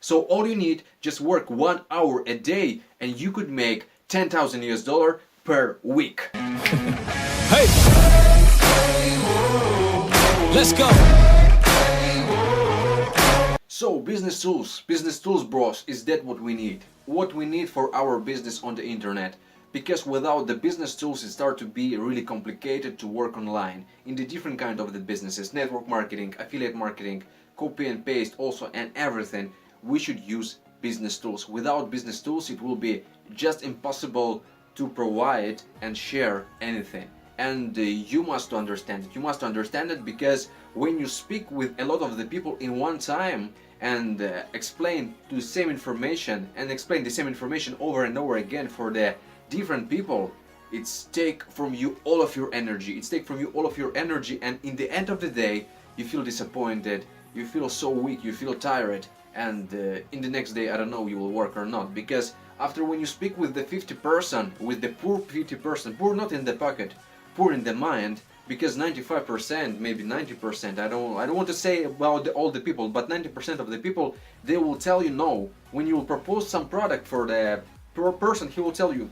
So all you need, just work 1 hour a day and you could make $10,000 per week. Hey! Let's go! So business tools bros, is that what we need? What we need for our business on the internet. Because without the business tools it starts to be really complicated to work online in the different kind of the businesses, network marketing, affiliate marketing, copy and paste also, and everything. We should use business tools. Without business tools it will be just impossible to provide and share anything. And you must understand it. You must understand it because when you speak with a lot of the people in one time and explain the same information over and over again for the different people, it's take from you all of your energy. And in the end of the day you feel disappointed, you feel so weak, you feel tired, and in the next day I don't know you will work or not, because after when you speak with the 50%, with the poor 50%, poor not in the pocket, poor in the mind, because 95%, maybe 90%, I don't want to say about all the people, but 90% of the people, they will tell you no. When you will propose some product for the poor person, he will tell you,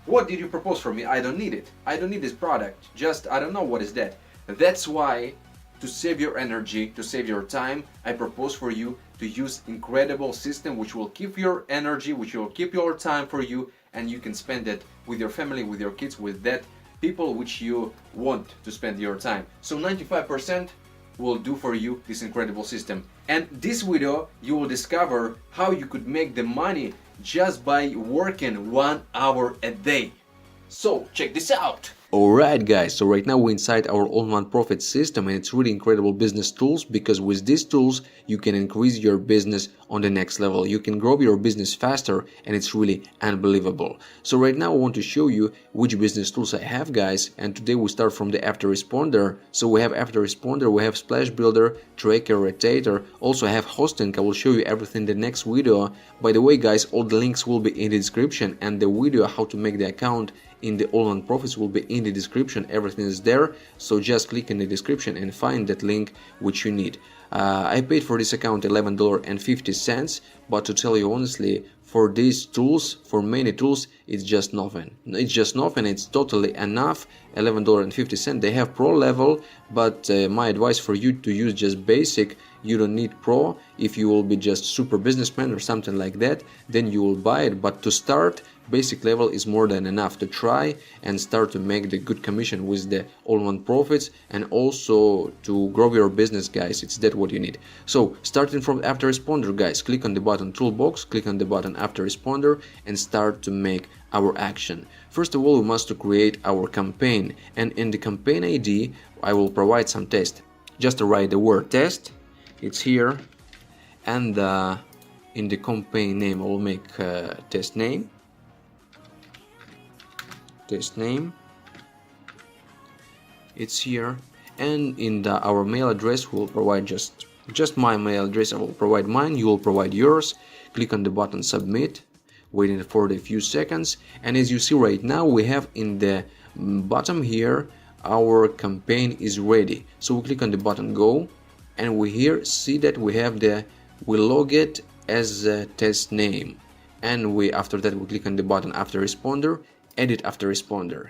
what did you propose for me? I don't need it. I don't need this product. Just, I don't know what is that. That's why, to save your energy, to save your time, I propose for you to use incredible system which will keep your energy, which will keep your time for you, and you can spend it with your family, with your kids, with that people which you want to spend your time. So 95% will do for you this incredible system. And this video you will discover how you could make the money just by working 1 hour a day. So check this out. Alright guys, so right now we're inside our all-in-one profit system, and it's really incredible business tools, because with these tools you can increase your business on the next level. You can grow your business faster, and it's really unbelievable. So right now I want to show you which business tools I have, guys, and today we start from the autoresponder. So we have autoresponder, we have splash builder, tracker, rotator, also I have hosting. I will show you everything in the next video. By the way guys, all the links will be in the description, and the video how to make the account in the all-in-one profits will be in the description. Everything is there, so just click in the description and find that link which you need. I paid for this account $11.50, but to tell you honestly, for these tools, for many tools, it's just nothing. It's totally enough. $11.50. They have pro level, but my advice for you to use just basic. You don't need pro. If you will be just super businessman or something like that, then you will buy it. But to start, basic level is more than enough to try and start to make the good commission with the all-in-one profits, and also to grow your business, guys. It's that what you need. So starting from autoresponder, guys, click on the button toolbox, click on the button autoresponder, and start to make our action. First of all, we must create our campaign, and in the campaign ID I will provide some test. Just to write the word test, it's here, and in the campaign name I will make test name, it's here, and in our mail address we'll provide just my mail address. I will provide mine, you will provide yours. Click on the button submit, waiting for a few seconds, and as you see right now we have in the bottom here our campaign is ready. So we click on the button go, and we here see that we have we log it as a test name, and after that we click on the button autoresponder, edit autoresponder.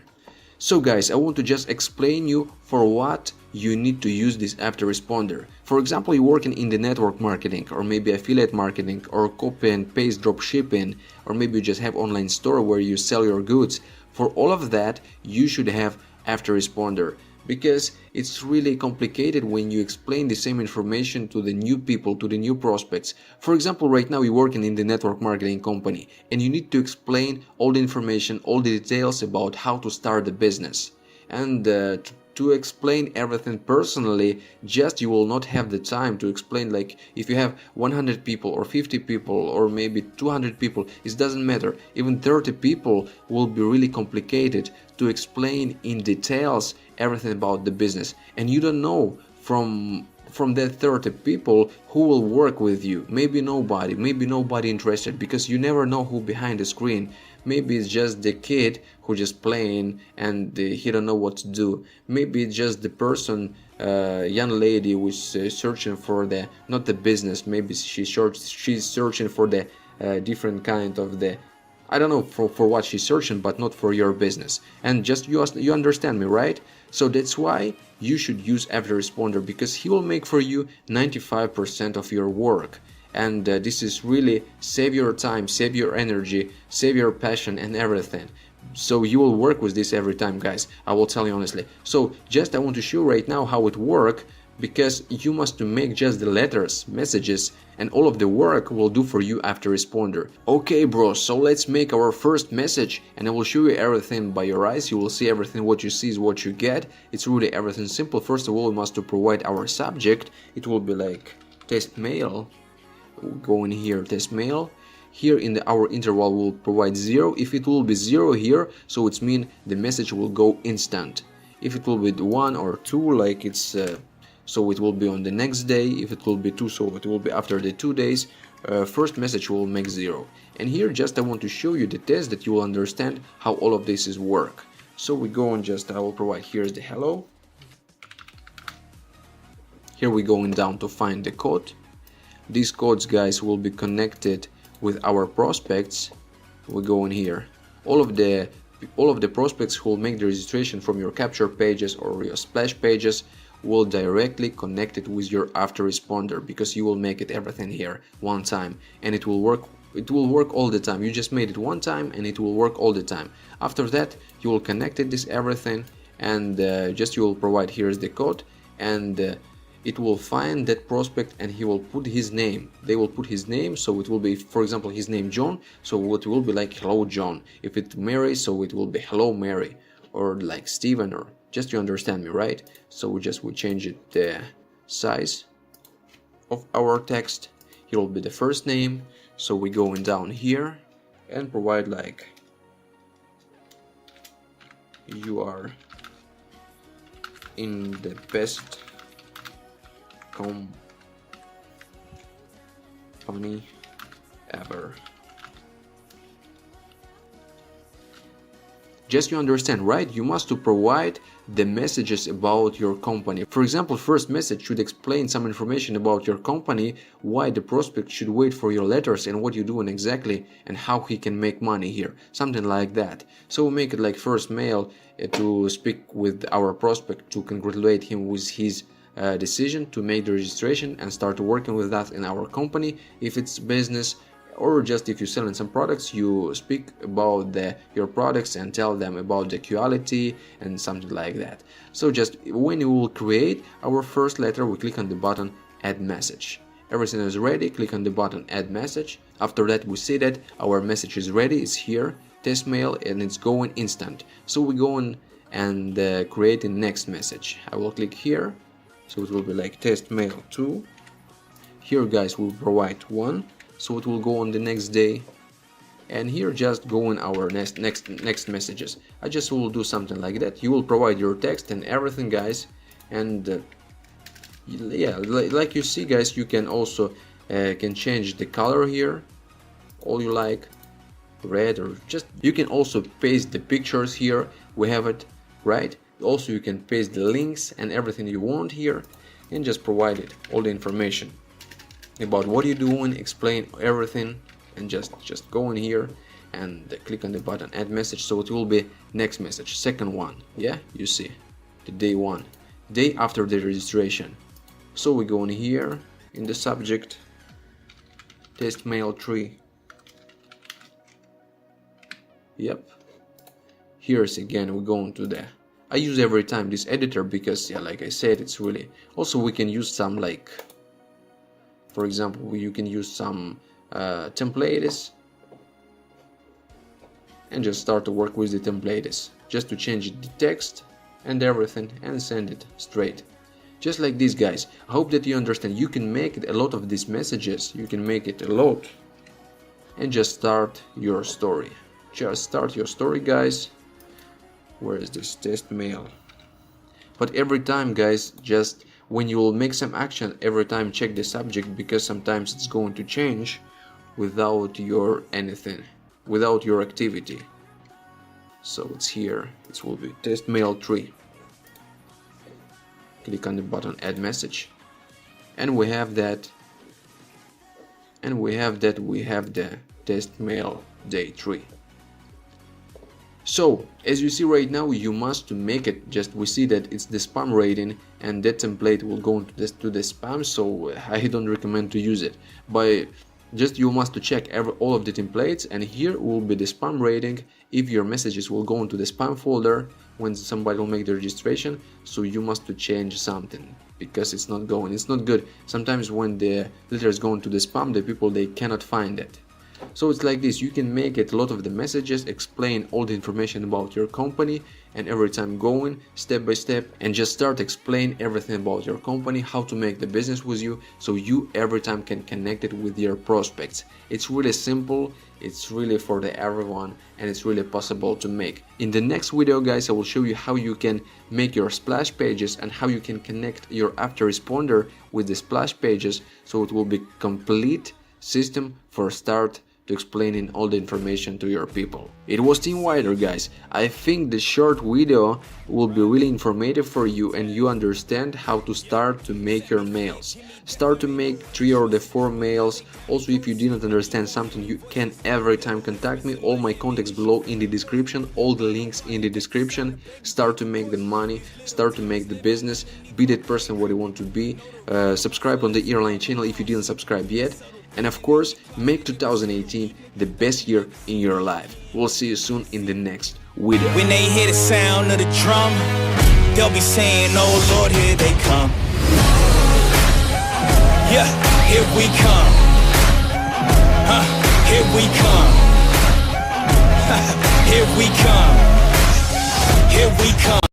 So guys, I want to just explain you for what you need to use this autoresponder. For example, you're working in the network marketing, or maybe affiliate marketing, or copy and paste drop shipping, or maybe you just have online store where you sell your goods. For all of that you should have autoresponder, because it's really complicated when you explain the same information to the new people, to the new prospects. For example, right now you're working in the network marketing company and you need to explain all the information, all the details about how to start the business. And to explain everything personally, just you will not have the time to explain. Like if you have 100 people or 50 people or maybe 200 people, it doesn't matter, even 30 people will be really complicated to explain in details everything about the business, and you don't know from from that 30 people, who will work with you? Maybe nobody interested, because you never know who behind the screen. Maybe it's just the kid who just playing and he don't know what to do. Maybe it's just the person, young lady who's searching for the, not the business, maybe she's searching for the different kind of the, I don't know for what she's searching, but not for your business. And just you understand me, right? So that's why you should use autoresponder, because he will make for you 95% of your work. And this is really save your time, save your energy, save your passion and everything. So you will work with this every time, guys. I will tell you honestly. So just I want to show right now how it works, because you must make just the letters, messages, and all of the work will do for you autoresponder. Okay, bros, so let's make our first message, and I will show you everything by your eyes. You will see everything. What you see is what you get. It's really everything simple. First of all, we must to provide our subject. It will be like test mail. We'll go in here, test mail. Here in our interval we'll provide 0. If it will be 0 here, so it's mean the message will go instant. If it will be 1 or 2, like it's so it will be on the next day. If it will be 2, so it will be after the 2 days. First message will make 0. And here just I want to show you the test that you will understand how all of this is work. So we go and just I will provide, here's the hello. Here we going down to find the code. These codes, guys, will be connected with our prospects. We go in here. All of the prospects who will make the registration from your capture pages or your splash pages will directly connect it with your autoresponder, because you will make it everything here one time, and it will work. It will work all the time. You just made it one time and it will work all the time. After that, you will connect it this everything, and just you will provide, here's the code, and it will find that prospect and he will put his name. They will put his name, so it will be, for example, his name John, so it will be like hello John. If it's Mary, so it will be hello Mary, or like Steven, or just you understand me, right? So we change it the size of our text. Here will be the first name, so we going down here and provide like you are in the best company ever. Just you understand, right? You must to provide the messages about your company. For example, first message should explain some information about your company, why the prospect should wait for your letters and what you're doing exactly, and how he can make money here, something like that. So we make it like first mail to speak with our prospect, to congratulate him with his decision to make the registration and start working with us in our company. If it's business, or just if you're selling some products, you speak about your products and tell them about the quality and something like that. So just when you will create our first letter, we click on the button add message. Everything is ready, click on the button add message. After that, we see that our message is ready, it's here, test mail, and it's going instant. So we go on and create the next message. I will click here. So it will be like test mail 2. Here, guys, we'll provide 1, so it will go on the next day. And here just go in our next messages. I just will do something like that. You will provide your text and everything, guys. And yeah, like you see, guys, you can also can change the color here, all you like, red, or just you can also paste the pictures here. We have it, right? Also, you can paste the links and everything you want here, and just provide it all the information about what you're doing, explain everything, and just go in here and click on the button add message. So it will be next message, second one. Yeah, you see the day 1, day after the registration. So we go in here in the subject, test mail 3. Yep, here's again we go into the, I use every time this editor because, yeah, like I said, it's really, also we can use some, like, for example, you can use some templates and just start to work with the templates, just to change the text and everything and send it straight. Just like this, guys. I hope that you understand. You can make it a lot of these messages, you can make it a lot, and just start your story. Just start your story, guys. Where is this test mail? But every time, guys, just when you will make some action, every time check the subject, because sometimes it's going to change without your anything, without your activity. So it's here, it will be test mail 3. Click on the button add message, and we have that, we have the test mail day 3. So as you see right now, you must make it, just we see that it's the spam rating, and that template will go into to the spam, so I don't recommend to use it. But just you must to check all of the templates, and here will be the spam rating. If your messages will go into the spam folder when somebody will make the registration, so you must to change something, because it's not good. Sometimes when the letters go into the spam, the people they cannot find it. So it's like this, you can make it a lot of the messages, explain all the information about your company, and every time going step by step, and just start explain everything about your company, how to make the business with you, so you every time can connect it with your prospects. It's really simple, it's really for everyone, and it's really possible to make. In the next video, guys, I will show you how you can make your splash pages and how you can connect your autoresponder with the splash pages, so it will be complete system for start to explaining all the information to your people. It was Team Wider, guys. I think the short video will be really informative for you, and you understand how to start to make your mails. Start to make 3 or 4 mails. Also, if you didn't understand something, you can every time contact me. All my contacts below in the description, all the links in the description. Start to make the money, start to make the business, be that person what you want to be. Subscribe on the Airline channel if you didn't subscribe yet. And of course, make 2018 the best year in your life. We'll see you soon in the next video. When they hear the sound of the drum, they'll be saying, oh Lord, here they come. Yeah, here we come. Here we come. Here we come. Here we come.